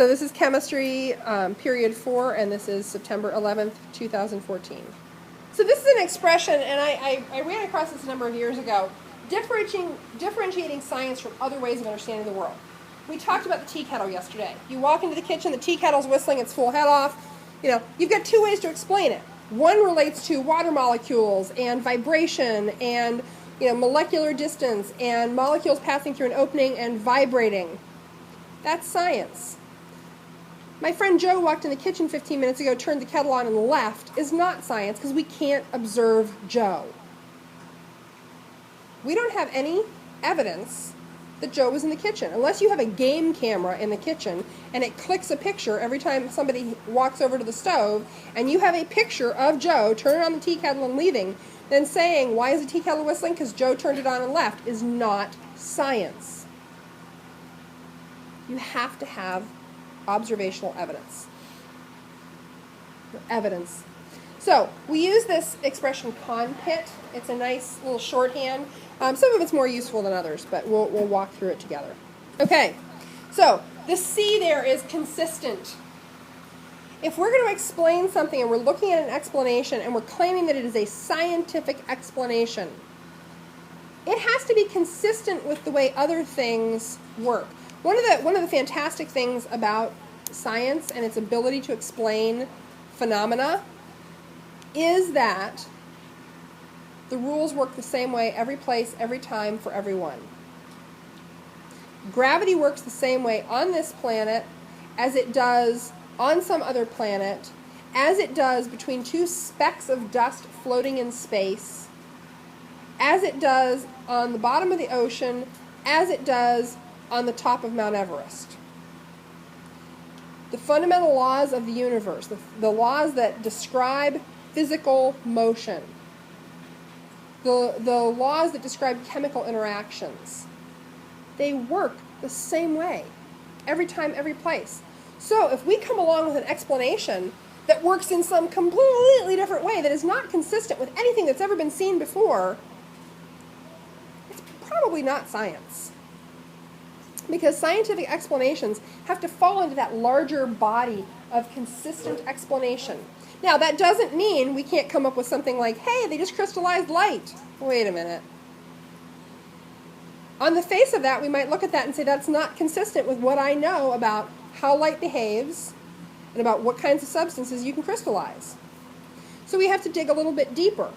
So this is chemistry, period 4, and this is September 11th, 2014. So this is an expression, and I ran across this a number of years ago, differentiating science from other ways of understanding the world. We talked about the tea kettle yesterday. You walk into the kitchen, the tea kettle's whistling its full head off. You've got two ways to explain it. One relates to water molecules and vibration and molecular distance and molecules passing through an opening and vibrating. That's science. My friend Joe walked in the kitchen 15 minutes ago, turned the kettle on and left, is not science because we can't observe Joe. We don't have any evidence that Joe was in the kitchen. Unless you have a game camera in the kitchen and it clicks a picture every time somebody walks over to the stove and you have a picture of Joe turning on the tea kettle and leaving, then saying, why is the tea kettle whistling? Because Joe turned it on and left, is not science. You have to have observational evidence. So we use this expression con pit. It's a nice little shorthand. Some of it's more useful than others, but we'll walk through it together. Okay, so the C there is consistent. If we're going to explain something and we're looking at an explanation and we're claiming that it is a scientific explanation, it has to be consistent with the way other things work. One of the fantastic things about science and its ability to explain phenomena is that the rules work the same way every place, every time, for everyone. Gravity works the same way on this planet as it does on some other planet, as it does between two specks of dust floating in space, as it does on the bottom of the ocean, as it does on the top of Mount Everest. The fundamental laws of the universe, the laws that describe physical motion, the laws that describe chemical interactions, they work the same way every time, every place. So if we come along with an explanation that works in some completely different way that is not consistent with anything that's ever been seen before, it's probably not science. Because scientific explanations have to fall into that larger body of consistent explanation. Now, that doesn't mean we can't come up with something like, hey, they just crystallized light. Wait a minute. On the face of that, we might look at that and say that's not consistent with what I know about how light behaves and about what kinds of substances you can crystallize. So we have to dig a little bit deeper.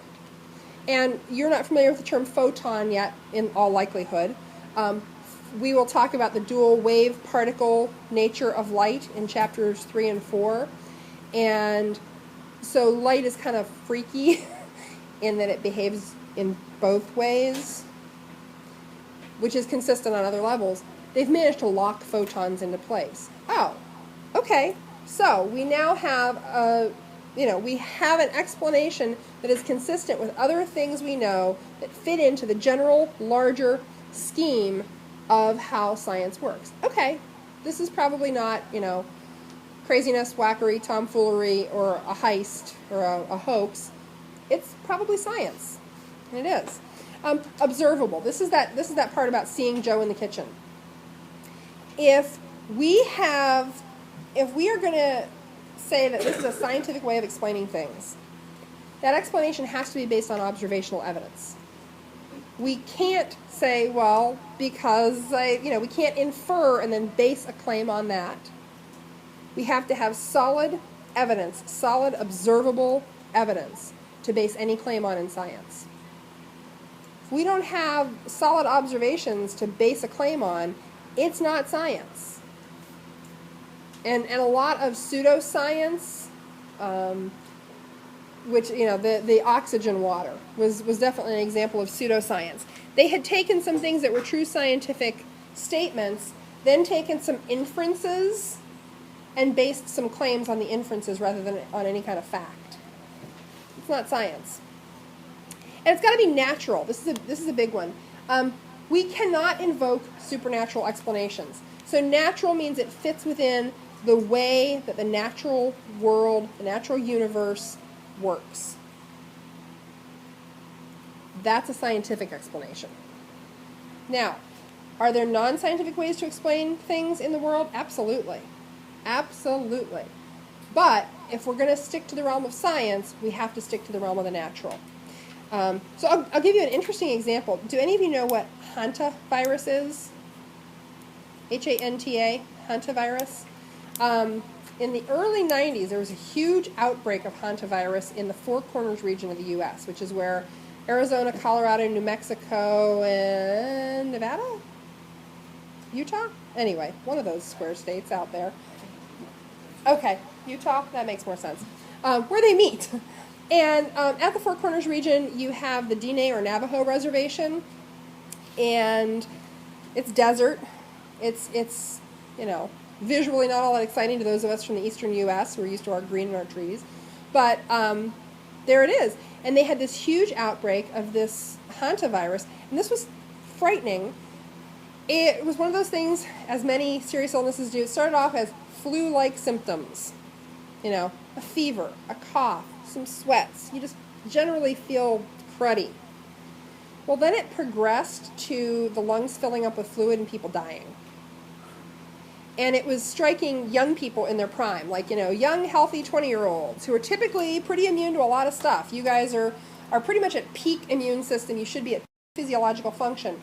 And you're not familiar with the term photon yet, in all likelihood. We will talk about the dual wave particle nature of light in chapters 3 and 4. And so light is kind of freaky in that it behaves in both ways, which is consistent on other levels. They've managed to lock photons into place. Oh, okay. So we now have we have an explanation that is consistent with other things we know that fit into the general, larger scheme of how science works. Okay, this is probably not, craziness, wackery, tomfoolery, or a heist, or a hoax. It's probably science, and it is. Observable. This is that part about seeing Joe in the kitchen. If we are going to say that this is a scientific way of explaining things, that explanation has to be based on observational evidence. We can't say, well, because we can't infer and then base a claim on that. We have to have solid evidence, solid observable evidence to base any claim on in science. If we don't have solid observations to base a claim on, it's not science. And a lot of pseudoscience, which, the oxygen water was definitely an example of pseudoscience. They had taken some things that were true scientific statements, then taken some inferences and based some claims on the inferences rather than on any kind of fact. It's not science. And it's got to be natural. This is a big one. We cannot invoke supernatural explanations. So natural means it fits within the way that the natural world, the natural universe works. That's a scientific explanation. Now, are there non-scientific ways to explain things in the world? Absolutely. Absolutely. But if we're going to stick to the realm of science, we have to stick to the realm of the natural. So I'll give you an interesting example. Do any of you know what hantavirus is? H-A-N-T-A, hantavirus. In the early 90s, there was a huge outbreak of hantavirus in the Four Corners region of the U.S., which is where Arizona, Colorado, New Mexico, and Nevada? Utah? Anyway, one of those square states out there. Okay, Utah, that makes more sense. Where they meet. And at the Four Corners region, you have the Diné or Navajo Reservation, and it's desert. It's visually not all that exciting to those of us from the eastern U.S. who are used to our green and our trees. But there it is. And they had this huge outbreak of this hantavirus, and this was frightening. It was one of those things, as many serious illnesses do, it started off as flu-like symptoms. A fever, a cough, some sweats. You just generally feel cruddy. Well, then it progressed to the lungs filling up with fluid and people dying. And it was striking young people in their prime, like, young, healthy 20-year-olds who are typically pretty immune to a lot of stuff. You guys are pretty much at peak immune system. You should be at physiological function.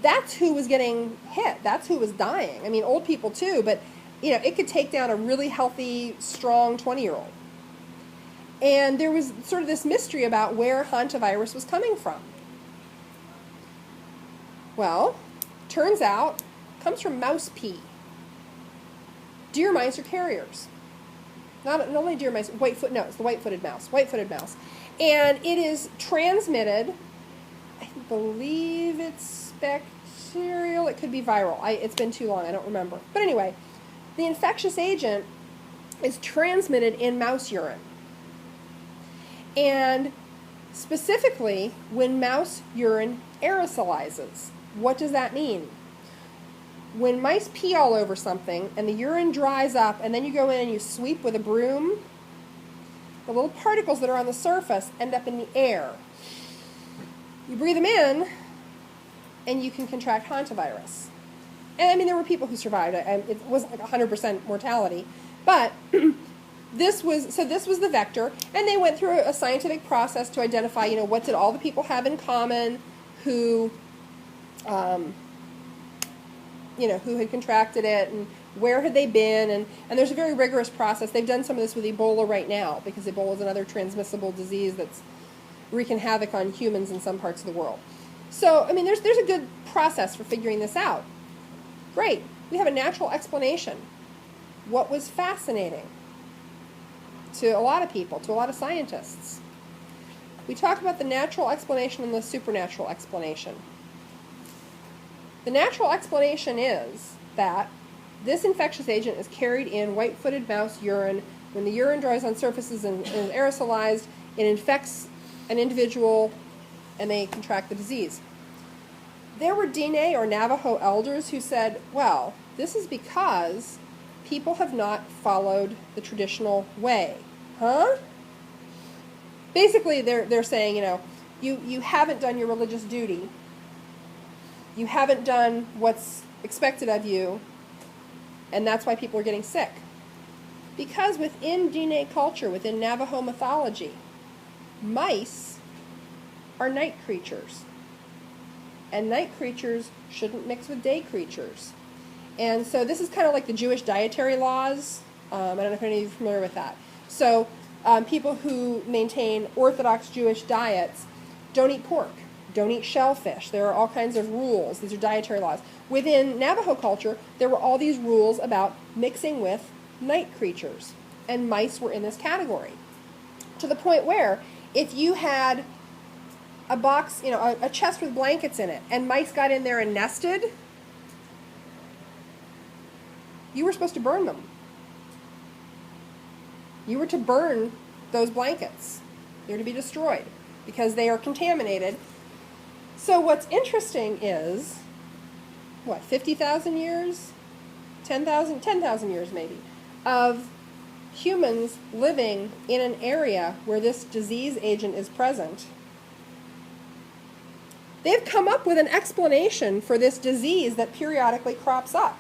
That's who was getting hit. That's who was dying. I mean, old people too, but, it could take down a really healthy, strong 20-year-old. And there was sort of this mystery about where hantavirus was coming from. Well, turns out it comes from mouse pee. Deer mice are carriers. Not only deer mice, the white-footed mouse. And it is transmitted, I believe it's bacterial, it could be viral. It's been too long, I don't remember. But anyway, the infectious agent is transmitted in mouse urine. And specifically, when mouse urine aerosolizes. What does that mean? When mice pee all over something and the urine dries up and then you go in and you sweep with a broom, the little particles that are on the surface end up in the air. You breathe them in and you can contract hantavirus. And I mean, there were people who survived. It wasn't like 100% mortality. But this was the vector, and they went through a scientific process to identify, what did all the people have in common who who had contracted it and where had they been, and there's a very rigorous process. They've done some of this with Ebola right now, because Ebola is another transmissible disease that's wreaking havoc on humans in some parts of the world. So, I mean, there's a good process for figuring this out. Great. We have a natural explanation. What was fascinating to a lot of people, to a lot of scientists? We talk about the natural explanation and the supernatural explanation. The natural explanation is that this infectious agent is carried in white-footed mouse urine. When the urine dries on surfaces and is aerosolized, it infects an individual and they contract the disease. There were Diné or Navajo elders who said, well, this is because people have not followed the traditional way. Huh? Basically, they're saying, you haven't done your religious duty. You haven't done what's expected of you, and that's why people are getting sick. Because within Diné culture, within Navajo mythology, mice are night creatures. And night creatures shouldn't mix with day creatures. And so this is kind of like the Jewish dietary laws. I don't know if any of you are familiar with that. So people who maintain Orthodox Jewish diets don't eat pork, don't eat shellfish. There are all kinds of rules. These are dietary laws. Within Navajo culture, there were all these rules about mixing with night creatures. And mice were in this category. To the point where if you had a box, a chest with blankets in it, and mice got in there and nested, you were supposed to burn them. You were to burn those blankets. They're to be destroyed because they are contaminated. So what's interesting is, 50,000 years? 10,000 years maybe, of humans living in an area where this disease agent is present. They've come up with an explanation for this disease that periodically crops up.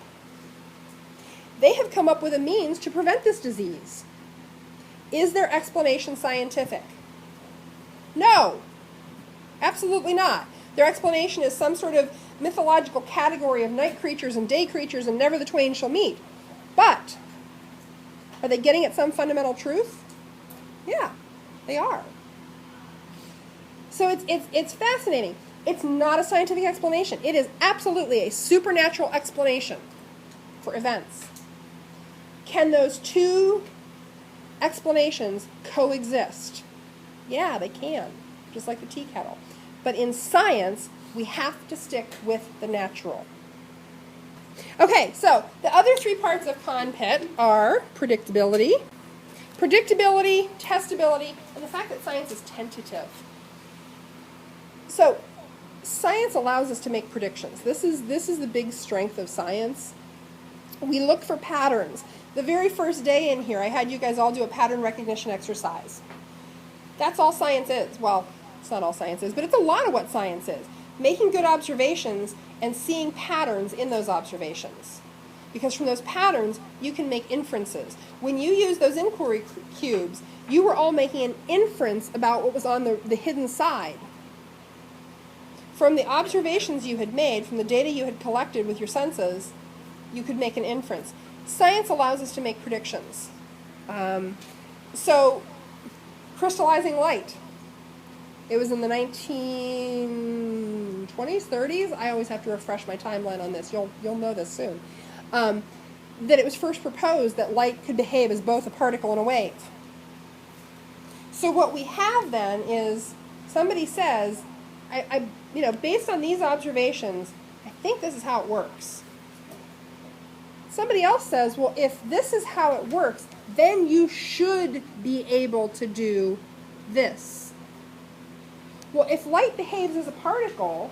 They have come up with a means to prevent this disease. Is their explanation scientific? No, absolutely not. Their explanation is some sort of mythological category of night creatures and day creatures and never the twain shall meet. But are they getting at some fundamental truth? Yeah, they are. So it's fascinating. It's not a scientific explanation. It is absolutely a supernatural explanation for events. Can those two explanations coexist? Yeah, they can, just like the tea kettle. But in science, we have to stick with the natural. Okay, so the other three parts of CONPIT are predictability, testability, and the fact that science is tentative. So science allows us to make predictions. This is the big strength of science. We look for patterns. The very first day in here, I had you guys all do a pattern recognition exercise. That's all science is. Well, it's not all science is, but it's a lot of what science is. Making good observations and seeing patterns in those observations. Because from those patterns, you can make inferences. When you use those inquiry cubes, you were all making an inference about what was on the hidden side. From the observations you had made, from the data you had collected with your senses, you could make an inference. Science allows us to make predictions. So, crystallizing light. It was in the 1920s, 30s. I always have to refresh my timeline on this. You'll know this soon. That it was first proposed that light could behave as both a particle and a wave. So what we have then is somebody says, based on these observations, I think this is how it works. Somebody else says, well, if this is how it works, then you should be able to do this. Well, if light behaves as a particle,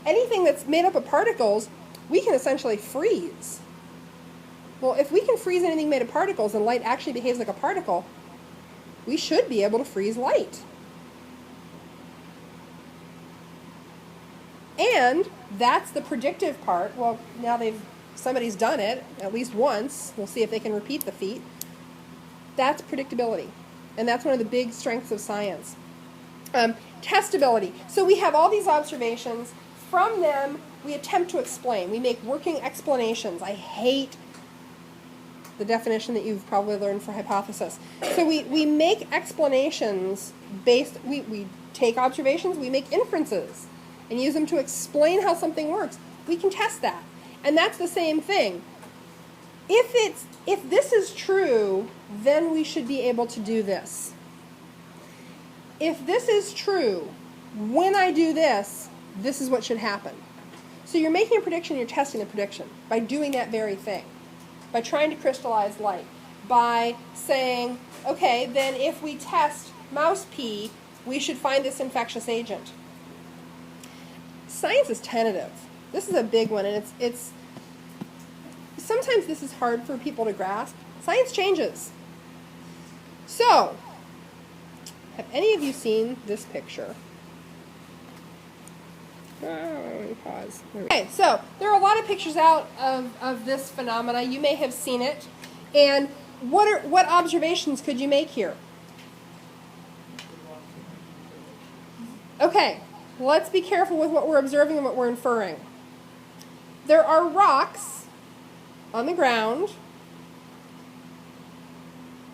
anything that's made up of particles, we can essentially freeze. Well, if we can freeze anything made of particles and light actually behaves like a particle, we should be able to freeze light. And that's the predictive part. Well, now somebody's done it at least once. We'll see if they can repeat the feat. That's predictability. And that's one of the big strengths of science. Testability. So we have all these observations. From them, we attempt to explain. We make working explanations. I hate the definition that you've probably learned for hypothesis. So we make explanations we take observations, we make inferences, and use them to explain how something works. We can test that. And that's the same thing. If this is true, then we should be able to do this. If this is true, when I do this, this is what should happen. So you're making a prediction, you're testing the prediction by doing that very thing, by trying to crystallize light, by saying, okay, then if we test mouse pee, we should find this infectious agent. Science is tentative. This is a big one, and it's sometimes this is hard for people to grasp. Science changes. So, have any of you seen this picture? Let me pause. Okay, so there are a lot of pictures out of this phenomena. You may have seen it. And what observations could you make here? Okay, let's be careful with what we're observing and what we're inferring. There are rocks on the ground.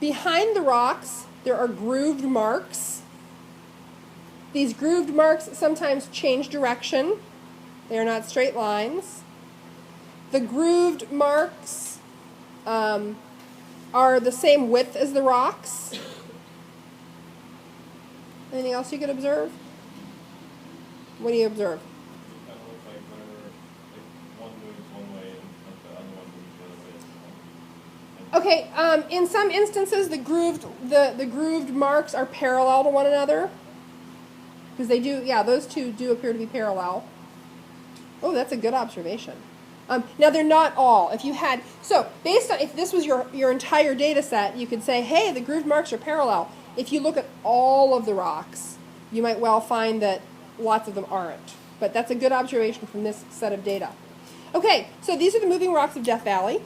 Behind the rocks, there are grooved marks. These grooved marks sometimes change direction. They are not straight lines. The grooved marks are the same width as the rocks. Anything else you could observe? What do you observe? Okay, in some instances, the grooved marks are parallel to one another. Because they do, yeah, those two do appear to be parallel. Oh, that's a good observation. Now, they're not all. So based on, if this was your entire data set, you could say, hey, the grooved marks are parallel. If you look at all of the rocks, you might well find that lots of them aren't. But that's a good observation from this set of data. Okay, so these are the moving rocks of Death Valley.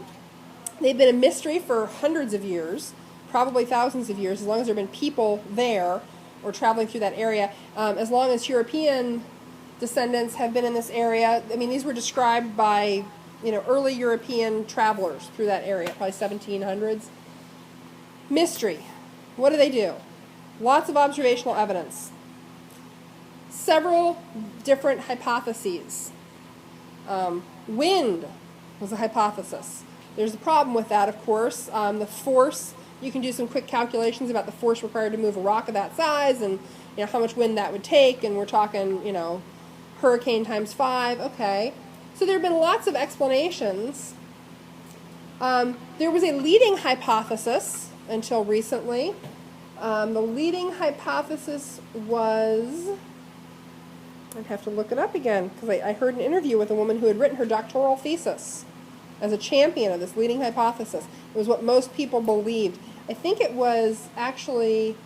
They've been a mystery for hundreds of years, probably thousands of years, as long as there have been people there or traveling through that area. As long as European descendants have been in this area. I mean, these were described by, early European travelers through that area, probably 1700s. Mystery. What do? Lots of observational evidence. Several different hypotheses. Wind was a hypothesis. There's a problem with that, of course. The force, you can do some quick calculations about the force required to move a rock of that size and how much wind that would take, and we're talking, hurricane times 5. Okay. So there have been lots of explanations. There was a leading hypothesis until recently. The leading hypothesis was, I'd have to look it up again, because I heard an interview with a woman who had written her doctoral thesis as a champion of this leading hypothesis. It was what most people believed. I think it was actually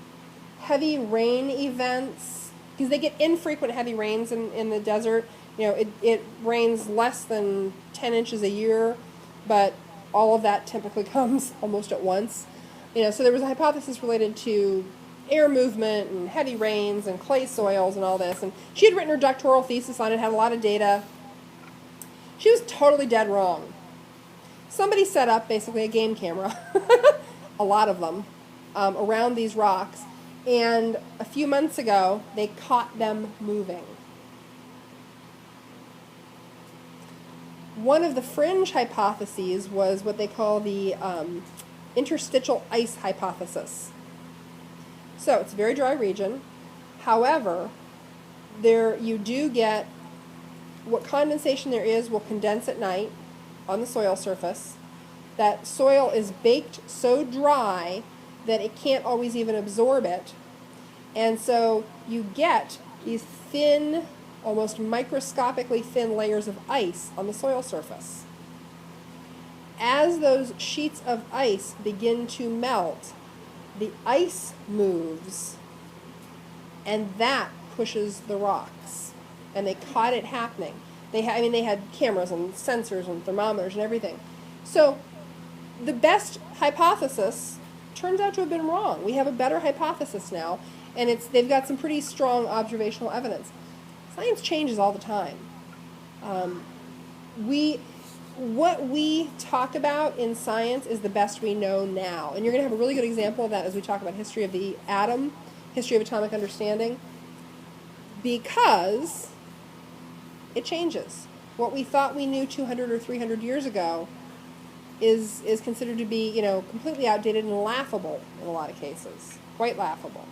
heavy rain events, because they get infrequent heavy rains in the desert. It rains less than 10 inches a year, but all of that typically comes almost at once. So there was a hypothesis related to air movement and heavy rains and clay soils and all this. And she had written her doctoral thesis on it, had a lot of data. She was totally dead wrong. Somebody set up basically a game camera, a lot of them, around these rocks. And a few months ago, they caught them moving. One of the fringe hypotheses was what they call the interstitial ice hypothesis. So it's a very dry region. However, you do get what condensation there is will condense at night on the soil surface. That soil is baked so dry that it can't always even absorb it. And so you get these thin, almost microscopically thin layers of ice on the soil surface. As those sheets of ice begin to melt, the ice moves, and that pushes the rocks. And they caught it happening. They had cameras and sensors and thermometers and everything. So the best hypothesis turns out to have been wrong. We have a better hypothesis now, and they've got some pretty strong observational evidence. Science changes all the time. What we talk about in science is the best we know now. And you're going to have a really good example of that as we talk about history of the atom, history of atomic understanding, because it changes. What we thought we knew 200 or 300 years ago is considered to be, completely outdated and laughable in a lot of cases. Quite laughable.